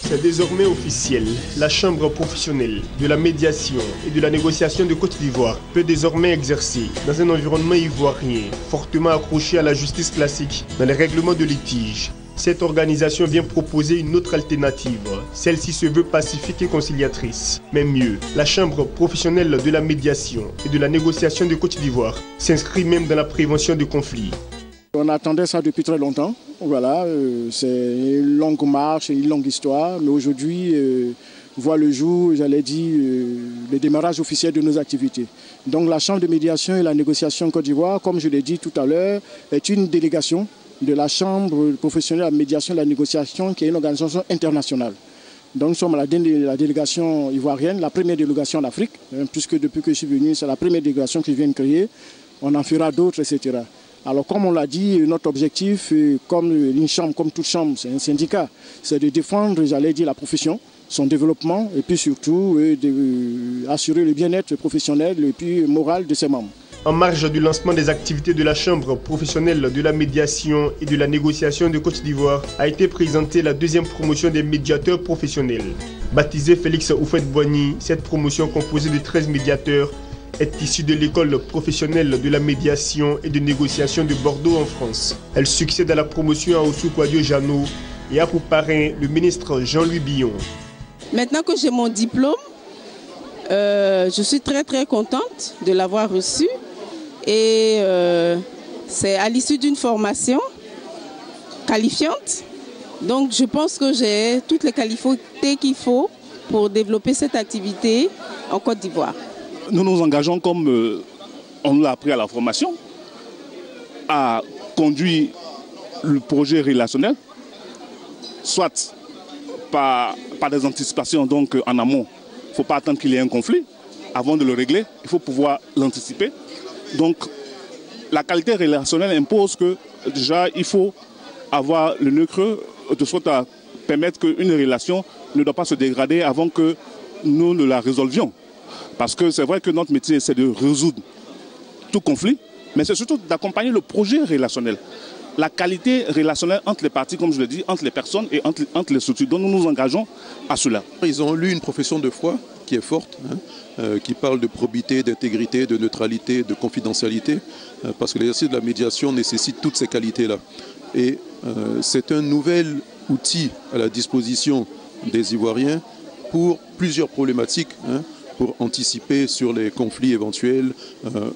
C'est désormais officiel. La Chambre professionnelle de la médiation et de la négociation de Côte d'Ivoire peut désormais exercer dans un environnement ivoirien fortement accroché à la justice classique dans les règlements de litige. Cette organisation vient proposer une autre alternative. Celle-ci se veut pacifique et conciliatrice. Mais mieux, la Chambre professionnelle de la médiation et de la négociation de Côte d'Ivoire s'inscrit même dans la prévention de conflits. On attendait ça depuis très longtemps. Voilà, c'est une longue marche, une longue histoire. Mais aujourd'hui, voit le jour, j'allais dire, le démarrage officiel de nos activités. Donc la Chambre de médiation et la négociation Côte d'Ivoire, comme je l'ai dit tout à l'heure, est une délégation de la Chambre professionnelle de la médiation et de la négociation, qui est une organisation internationale. Donc nous sommes la délégation ivoirienne, la première délégation d'Afrique, puisque depuis que je suis venu, c'est la première délégation que je viens de créer. On en fera d'autres, etc. Alors comme on l'a dit, notre objectif, comme une chambre, comme toute chambre, c'est un syndicat, c'est de défendre, j'allais dire, la profession, son développement et puis surtout assurer le bien-être professionnel et puis moral de ses membres. En marge du lancement des activités de la Chambre professionnelle de la médiation et de la négociation de Côte d'Ivoire a été présentée la deuxième promotion des médiateurs professionnels. Baptisée Félix Oufet-Boigny, cette promotion composée de 13 médiateurs est issue de l'école professionnelle de la médiation et de négociation de Bordeaux en France. Elle succède à la promotion à Oussou Kouadio Jeannot et a pour parrain le ministre Jean-Louis Billon. Maintenant que j'ai mon diplôme, je suis très contente de l'avoir reçu et c'est à l'issue d'une formation qualifiante. Donc je pense que j'ai toutes les qualités qu'il faut pour développer cette activité en Côte d'Ivoire. Nous nous engageons, comme on l'a appris à la formation, à conduire le projet relationnel, soit par des anticipations donc en amont. Il ne faut pas attendre qu'il y ait un conflit. Avant de le régler, il faut pouvoir l'anticiper. Donc la qualité relationnelle impose que déjà il faut avoir le nœud creux de sorte à permettre qu'une relation ne doit pas se dégrader avant que nous ne la résolvions. Parce que c'est vrai que notre métier, c'est de résoudre tout conflit, mais c'est surtout d'accompagner le projet relationnel. La qualité relationnelle entre les parties, comme je l'ai dit, entre les personnes et entre les structures. Donc nous nous engageons à cela. Ils ont lu une profession de foi qui est forte, qui parle de probité, d'intégrité, de neutralité, de confidentialité, parce que l'exercice de la médiation nécessite toutes ces qualités-là. Et c'est un nouvel outil à la disposition des Ivoiriens pour plusieurs problématiques, pour anticiper sur les conflits éventuels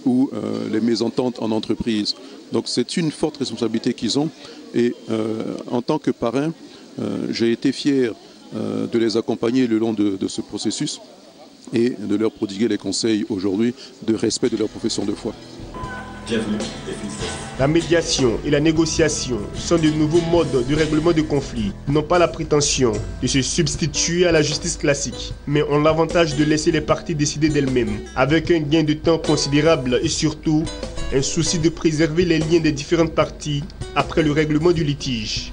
ou les mésententes en entreprise. Donc c'est une forte responsabilité qu'ils ont et en tant que parrain, j'ai été fier de les accompagner le long de ce processus et de leur prodiguer les conseils aujourd'hui de respect de leur profession de foi. Bienvenue et félicitations. La médiation et la négociation sont de nouveaux modes de règlement de conflits. Ils n'ont pas la prétention de se substituer à la justice classique, mais ont l'avantage de laisser les parties décider d'elles-mêmes, avec un gain de temps considérable et surtout un souci de préserver les liens des différentes parties après le règlement du litige.